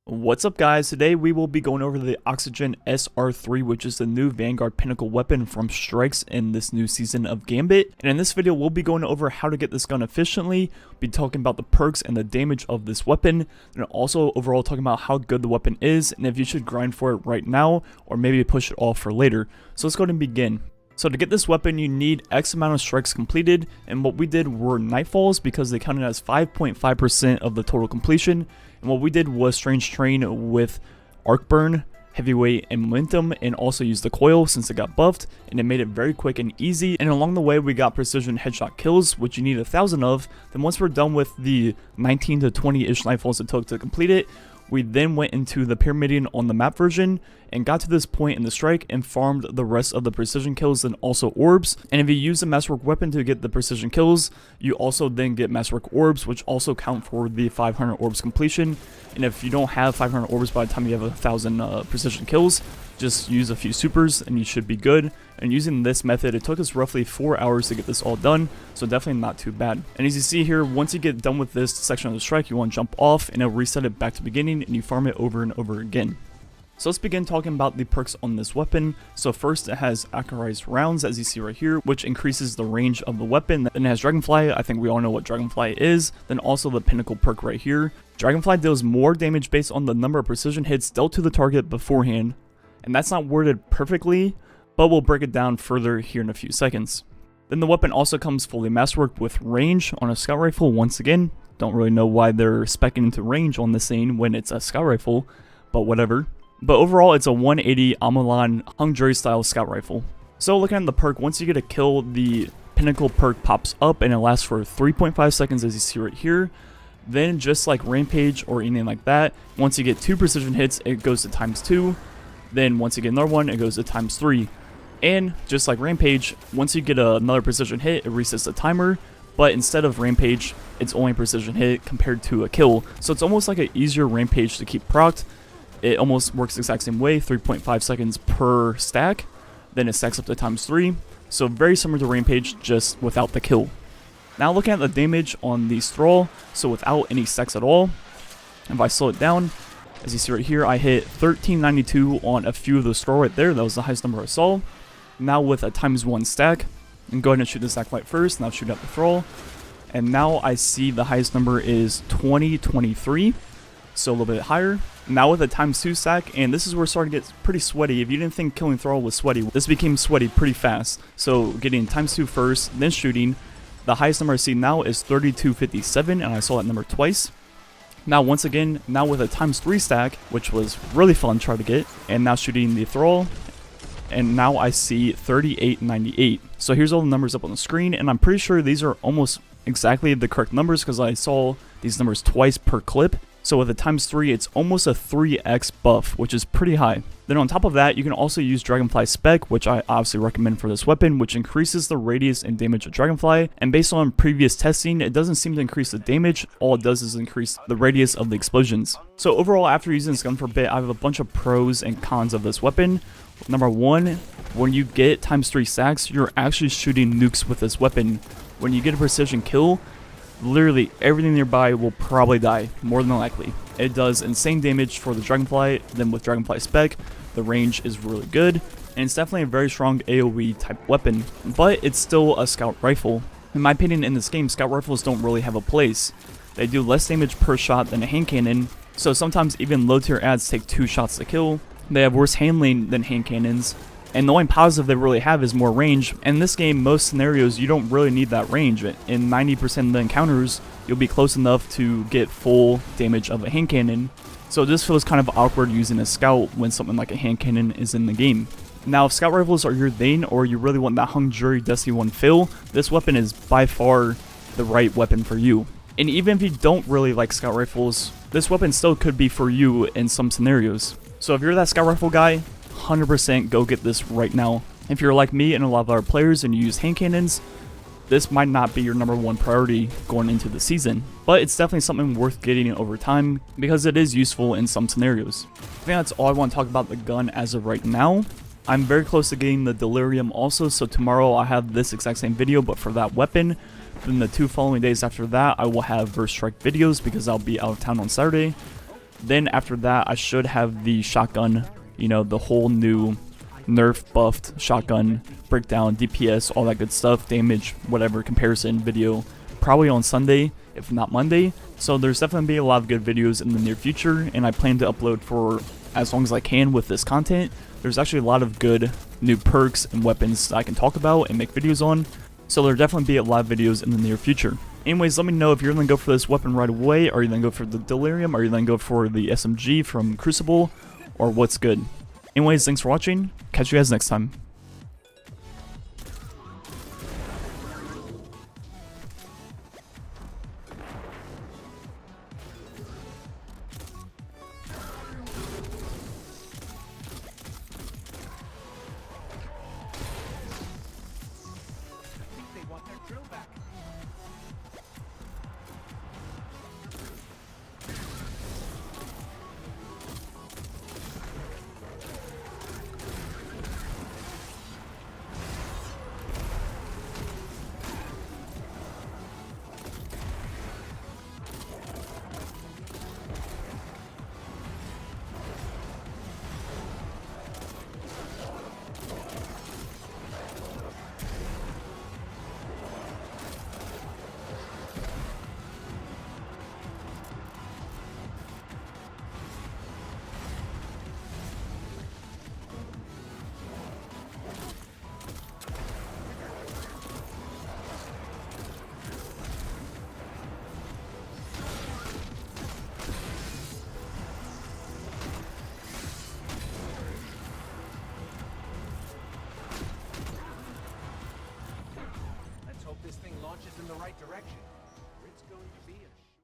What's up guys, today we will be going over the Oxygen SR3, which is the new Vanguard Pinnacle weapon from Strikes in this new season of Gambit. And in this video we'll be going over how to get this gun efficiently, be talking about the perks and the damage of this weapon, and also overall talking about how good the weapon is and if you should grind for it right now or maybe push it off for later. So let's go ahead and begin. So to get this weapon you need X amount of strikes completed, and what we did were nightfalls because they counted as 5.5% of the total completion. And what we did was Strange Train with Arc Burn, Heavyweight, and Momentum, and also used the coil since it got buffed, and it made it very quick and easy. And along the way we got precision headshot kills, which you need 1,000 of. Then once we're done with the 19 to 20-ish nightfalls it took to complete it, we then went into the Pyramidion on the map version and got to this point in the strike and farmed the rest of the precision kills and also orbs. And if you use the Masterwork weapon to get the precision kills, you also then get Masterwork orbs, which also count for the 500 orbs completion. And if you don't have 500 orbs by the time you have 1,000 precision kills, just use a few supers and you should be good. And using this method, it took us roughly 4 hours to get this all done, so definitely not too bad. And as you see here, once you get done with this section of the strike, you want to jump off and it'll reset it back to beginning and you farm it over and over again. So let's begin talking about the perks on this weapon. So first it has accurized rounds, as you see right here, which increases the range of the weapon. Then it has Dragonfly. I think we all know what Dragonfly is. Then also the Pinnacle perk right here. Dragonfly deals more damage based on the number of precision hits dealt to the target beforehand. And that's not worded perfectly, but we'll break it down further here in a few seconds. Then the weapon also comes fully masterworked with range on a scout rifle once again. Don't really know why they're speccing into range on this scene when it's a scout rifle, but whatever. But overall, it's a 180 Amalan hung jury style scout rifle. So looking at the perk, once you get a kill, the Pinnacle perk pops up and it lasts for 3.5 seconds as you see right here. Then just like Rampage or anything like that, once you get 2 precision hits, it goes to ×2. Then once you get another one, it goes to ×3. And just like Rampage, once you get another precision hit, it resets the timer. But instead of Rampage, it's only precision hit compared to a kill. So it's almost like an easier Rampage to keep procced. It almost works the exact same way, 3.5 seconds per stack. Then it stacks up to ×3. So very similar to Rampage, just without the kill. Now looking at the damage on the Thrall, so without any stacks at all, if I slow it down, as you see right here, I hit 1392 on a few of those Thrall right there. That was the highest number I saw. Now with a ×1 stack, and go ahead and shoot the stack light first, now shoot out the Thrall. And now I see the highest number is 2023, so a little bit higher. Now with a ×2 stack, and this is where it's starting to get pretty sweaty. If you didn't think killing Thrall was sweaty, this became sweaty pretty fast. So getting ×2 first, then shooting. The highest number I see now is 3257, and I saw that number twice. Now once again, now with a ×3 stack, which was really fun to try to get, and now shooting the Thrall, and now I see 3898. So here's all the numbers up on the screen, and I'm pretty sure these are almost exactly the correct numbers because I saw these numbers twice per clip. So with a ×3, it's almost a 3x buff, which is pretty high. Then on top of that, you can also use Dragonfly Spec, which I obviously recommend for this weapon, which increases the radius and damage of Dragonfly. And based on previous testing, it doesn't seem to increase the damage. All it does is increase the radius of the explosions. So overall, after using this gun for a bit, I have a bunch of pros and cons of this weapon. Number one, when you get ×3 stacks, you're actually shooting nukes with this weapon. When you get a precision kill, literally everything nearby will probably die, more than likely. It does insane damage for the Dragonfly. Then with Dragonfly Spec, the range is really good, and it's definitely a very strong AoE type weapon, but it's still a scout rifle. In my opinion, in this game, scout rifles don't really have a place. They do less damage per shot than a hand cannon, so sometimes even low tier adds take 2 shots to kill. They have worse handling than hand cannons, and the only positive they really have is more range. And in this game, most scenarios, you don't really need that range. In 90% of the encounters, you'll be close enough to get full damage of a hand cannon. So this feels kind of awkward using a scout when something like a hand cannon is in the game. Now, if scout rifles are your thing, or you really want that hung jury Dusty 1 feel, this weapon is by far the right weapon for you. And even if you don't really like scout rifles, this weapon still could be for you in some scenarios. So if you're that scout rifle guy, 100% go get this right now. If you're like me and a lot of other players and you use hand cannons, this might not be your #1 priority going into the season, but it's definitely something worth getting over time because it is useful in some scenarios. I think that's all I want to talk about the gun as of right now. I'm very close to getting the Delirium also, so tomorrow I have this exact same video but for that weapon. Then the 2 following days after that I will have Verse Strike videos because I'll be out of town on Saturday. Then after that, I should have the shotgun, you know, the whole new nerf buffed shotgun breakdown, DPS, all that good stuff, damage, whatever comparison video, probably on Sunday, if not Monday. So there's definitely be a lot of good videos in the near future, and I plan to upload for as long as I can with this content. There's actually a lot of good new perks and weapons that I can talk about and make videos on, so there'll definitely be a lot of videos in the near future. Anyways, let me know if you're going to go for this weapon right away, or you're going to go for the Delirium, or you're going to go for the SMG from Crucible, or what's good. Anyways, thanks for watching, catch you guys next time.